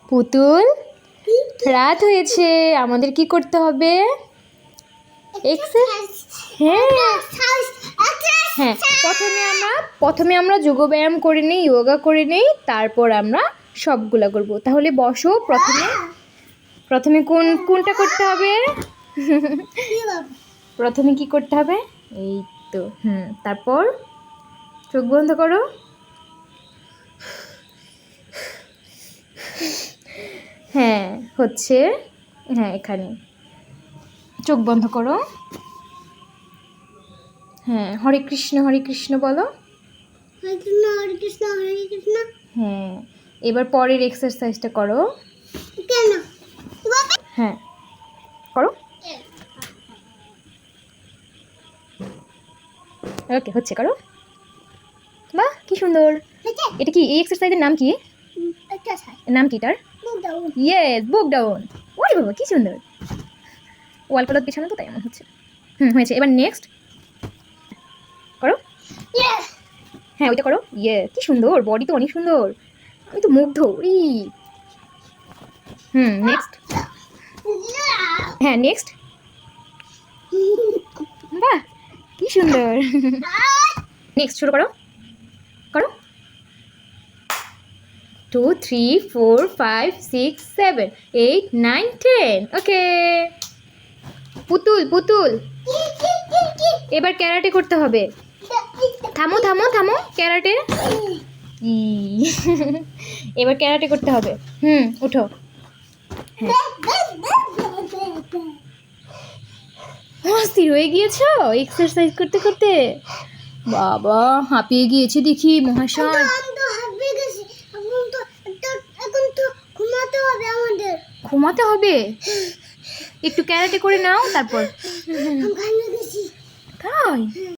পুতুল, রাত হয়েছে, আমাদের কি করতে হবে? হ্যাঁ হ্যাঁ, প্রথমে আমরা যোগব্যায়াম করে নিই, যোগা করে নিই, তারপর আমরা সবগুলা করব। তাহলে বসো। প্রথমে কোনটা করতে হবে? প্রথমে কি করতে হবে? এই তো, তারপর চোখ বন্ধ করো। হ্যাঁ হচ্ছে, হ্যাঁ এখানে চোখ বন্ধ করো। হ্যাঁ, হরে কৃষ্ণ বলো। হরে কৃষ্ণ হরে কৃষ্ণ। হ্যাঁ, এবার পরের এক্সারসাইজটা করো। কেন? হ্যাঁ করো। ওকে, হচ্ছে, করো। বাহ, কি সুন্দর। এটা কি, এই এক্সারসাইজের নাম কি? নাম কি এটার? ইয়েস, বুক ডাউন। ওরে বাবা, কি সুন্দর। ওয়াল কলর পিছানো তো, তাই এমন হচ্ছে। হয়েছে। এবার নেক্সট করো। হ্যাঁ, ওইটা করো। কি সুন্দর, বডি তো অনেক সুন্দর, আমি তো মুগ্ধ। নেক্সট। হ্যাঁ নেক্সট। বাহ, কি সুন্দর। নেক্সট শুরু করো। 2 3 4 5 6 7 8 9 10। ওকে, পুতুল এবার ক্যারাটে করতে হবে। থামো ক্যারাটে। এবার ক্যারাটে করতে হবে। উঠো। অস্থির হয়ে গিয়েছো এক্সারসাইজ করতে করতে? বাবা, হাঁপিয়ে গিয়েছে দেখি মহাশয়। ঘুমাতে হবে? একটু ক্যারাটে করে নাও, তারপর। তাই?